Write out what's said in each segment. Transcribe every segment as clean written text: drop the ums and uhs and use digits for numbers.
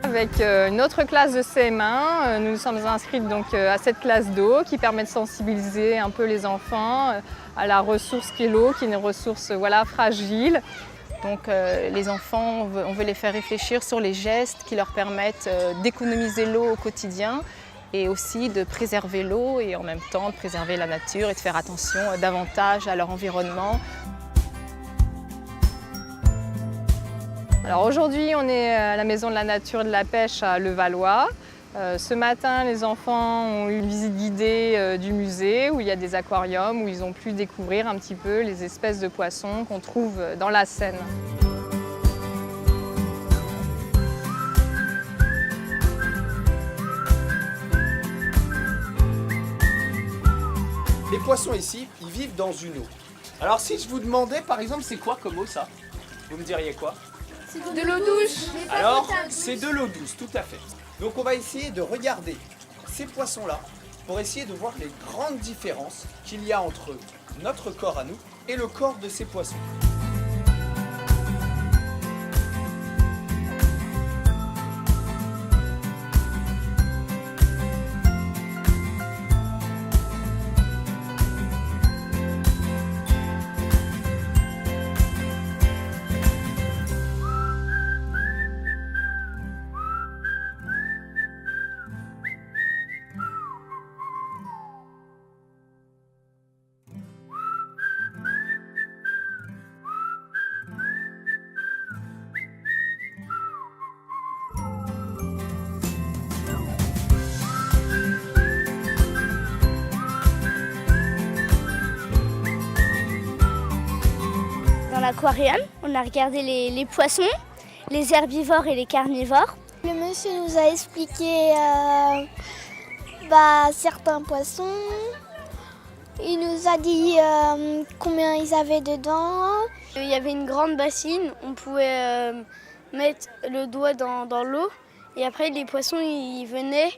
Avec une autre classe de CM1, nous nous sommes inscrites donc à cette classe d'eau qui permet de sensibiliser un peu les enfants à la ressource qu'est l'eau, qui est une ressource fragile. Donc les enfants, on veut les faire réfléchir sur les gestes qui leur permettent d'économiser l'eau au quotidien et aussi de préserver l'eau et en même temps de préserver la nature et de faire attention davantage à leur environnement. Alors aujourd'hui, on est à la Maison de la Nature et de la Pêche à Levallois. Ce matin, les enfants ont eu une visite guidée du musée où il y a des aquariums où ils ont pu découvrir un petit peu les espèces de poissons qu'on trouve dans la Seine. Les poissons ici, ils vivent dans une eau. Alors si je vous demandais par exemple, c'est quoi comme eau ça? Vous me diriez quoi? De l'eau douce. Alors, c'est de l'eau douce, tout à fait. Donc on va essayer de regarder ces poissons-là pour essayer de voir les grandes différences qu'il y a entre notre corps à nous et le corps de ces poissons. Dans l'aquarium, on a regardé les poissons, les herbivores et les carnivores. Le monsieur nous a expliqué certains poissons. Il nous a dit combien ils avaient dedans. Il y avait une grande bassine, on pouvait mettre le doigt dans l'eau et après les poissons ils venaient.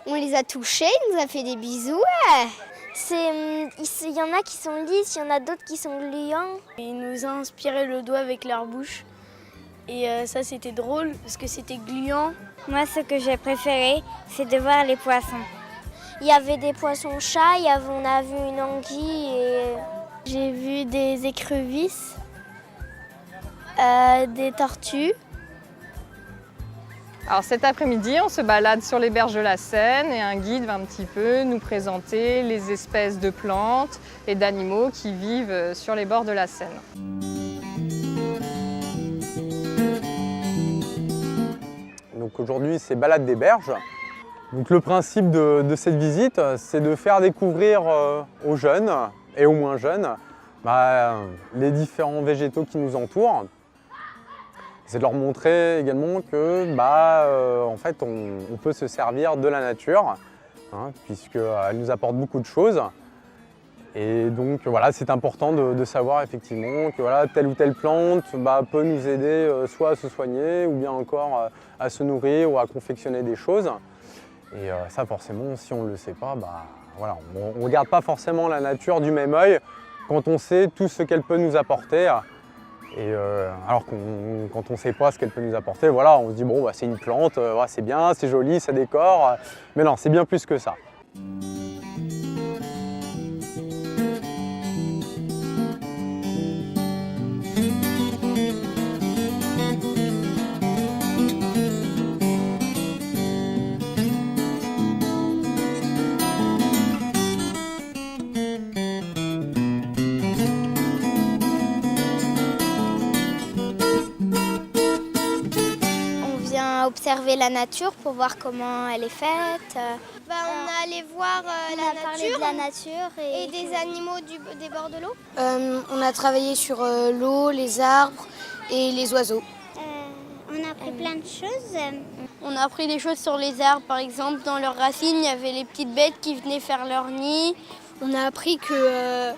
On les a touchés, il nous a fait des bisous. Ouais. Il y en a qui sont lisses, il y en a d'autres qui sont gluants. Ils nous ont inspiré le doigt avec leur bouche. Et ça c'était drôle parce que c'était gluant. Moi ce que j'ai préféré c'est de voir les poissons. Il y avait des poissons chats, on a vu une anguille et J'ai vu des écrevisses, des tortues. Alors cet après-midi, on se balade sur les berges de la Seine et un guide va un petit peu nous présenter les espèces de plantes et d'animaux qui vivent sur les bords de la Seine. Donc aujourd'hui, c'est balade des berges. Donc le principe de cette visite, c'est de faire découvrir aux jeunes et aux moins jeunes les différents végétaux qui nous entourent. C'est de leur montrer également que en fait, on peut se servir de la nature, puisqu'elle nous apporte beaucoup de choses. Et donc voilà, c'est important de savoir effectivement que telle ou telle plante peut nous aider soit à se soigner ou bien encore à se nourrir ou à confectionner des choses. Et ça forcément, si on ne le sait pas, on ne regarde pas forcément la nature du même œil quand on sait tout ce qu'elle peut nous apporter. Et alors quand on ne sait pas ce qu'elle peut nous apporter, on se dit bon c'est une plante, c'est bien, c'est joli, ça décore. Mais non, c'est bien plus que ça. observer la nature pour voir comment elle est faite. On est allé voir la nature et des animaux des bords de l'eau. On a travaillé sur l'eau, les arbres et les oiseaux. On a appris plein de choses. On a appris des choses sur les arbres, par exemple dans leurs racines, il y avait les petites bêtes qui venaient faire leur nid. On a appris que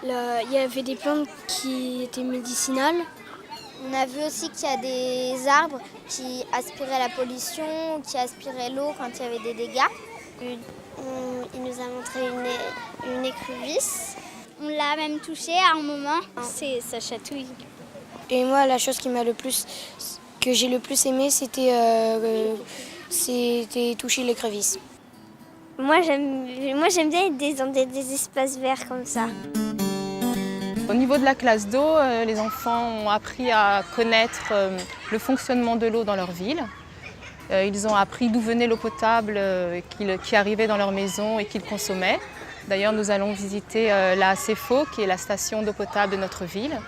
il y avait des plantes qui étaient médicinales. On a vu aussi qu'il y a des arbres qui aspiraient la pollution, qui aspiraient l'eau quand il y avait des dégâts. Il nous a montré une écrevisse. On l'a même touchée à un moment. Ça chatouille. Et moi, la chose qui m'a le plus que j'ai le plus aimé, c'était toucher l'écrevisse. Moi, j'aime bien être dans des espaces verts comme ça. Au niveau de la classe d'eau, les enfants ont appris à connaître le fonctionnement de l'eau dans leur ville. Ils ont appris d'où venait l'eau potable qui arrivait dans leur maison et qu'ils consommaient. D'ailleurs, nous allons visiter la CEFO, qui est la station d'eau potable de notre ville.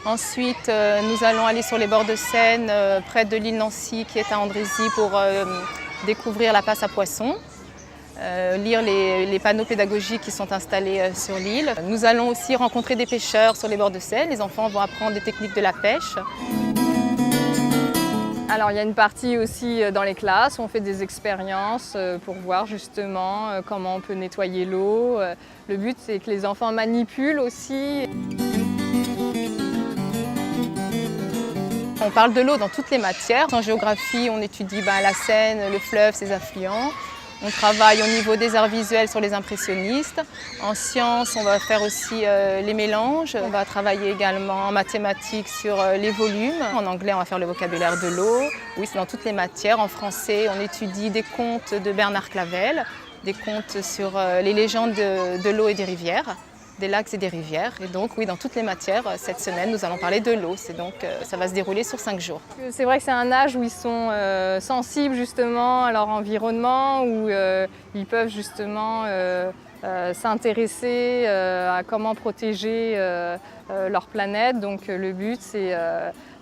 Ensuite, nous allons aller sur les bords de Seine, près de l'île Nancy, qui est à Andrézy, pour découvrir la passe à poissons. Lire les panneaux pédagogiques qui sont installés sur l'île. Nous allons aussi rencontrer des pêcheurs sur les bords de Seine. Les enfants vont apprendre des techniques de la pêche. Alors il y a une partie aussi dans les classes où on fait des expériences pour voir justement comment on peut nettoyer l'eau. Le but c'est que les enfants manipulent aussi. On parle de l'eau dans toutes les matières. En géographie, on étudie la Seine, le fleuve, ses affluents. On travaille au niveau des arts visuels sur les impressionnistes. En sciences, on va faire aussi les mélanges. On va travailler également en mathématiques sur les volumes. En anglais, on va faire le vocabulaire de l'eau. Oui, c'est dans toutes les matières. En français, on étudie des contes de Bernard Clavel, des contes sur les légendes de l'eau et des rivières, des lacs et des rivières. Et donc, oui, dans toutes les matières, cette semaine, nous allons parler de l'eau. Ça va se dérouler sur 5 jours. C'est vrai que c'est un âge où ils sont sensibles justement à leur environnement, où ils peuvent justement s'intéresser à comment protéger leur planète. Donc le but, c'est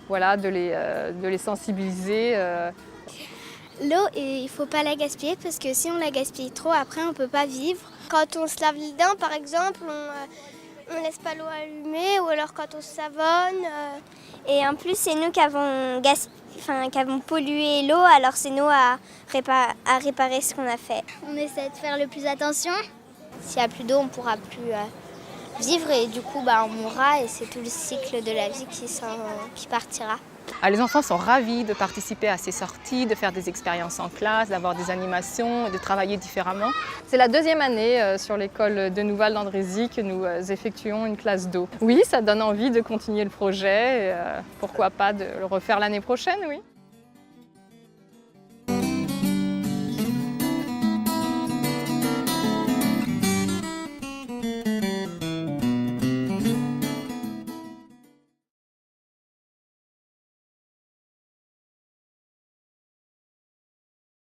de les sensibiliser. L'eau, il ne faut pas la gaspiller parce que si on la gaspille trop, après on ne peut pas vivre. Quand on se lave les dents, par exemple, on ne laisse pas l'eau allumée, ou alors quand on se savonne. Et en plus, c'est nous qui avons pollué l'eau, alors c'est nous à réparer ce qu'on a fait. On essaie de faire le plus attention. S'il n'y a plus d'eau, on ne pourra plus vivre et du coup, on mourra et c'est tout le cycle de la vie qui partira. Les enfants sont ravis de participer à ces sorties, de faire des expériences en classe, d'avoir des animations, de travailler différemment. C'est la 2e année sur l'école de Nouval-d'Andrézy que nous effectuons une classe d'eau. Oui, ça donne envie de continuer le projet et pourquoi pas de le refaire l'année prochaine, oui.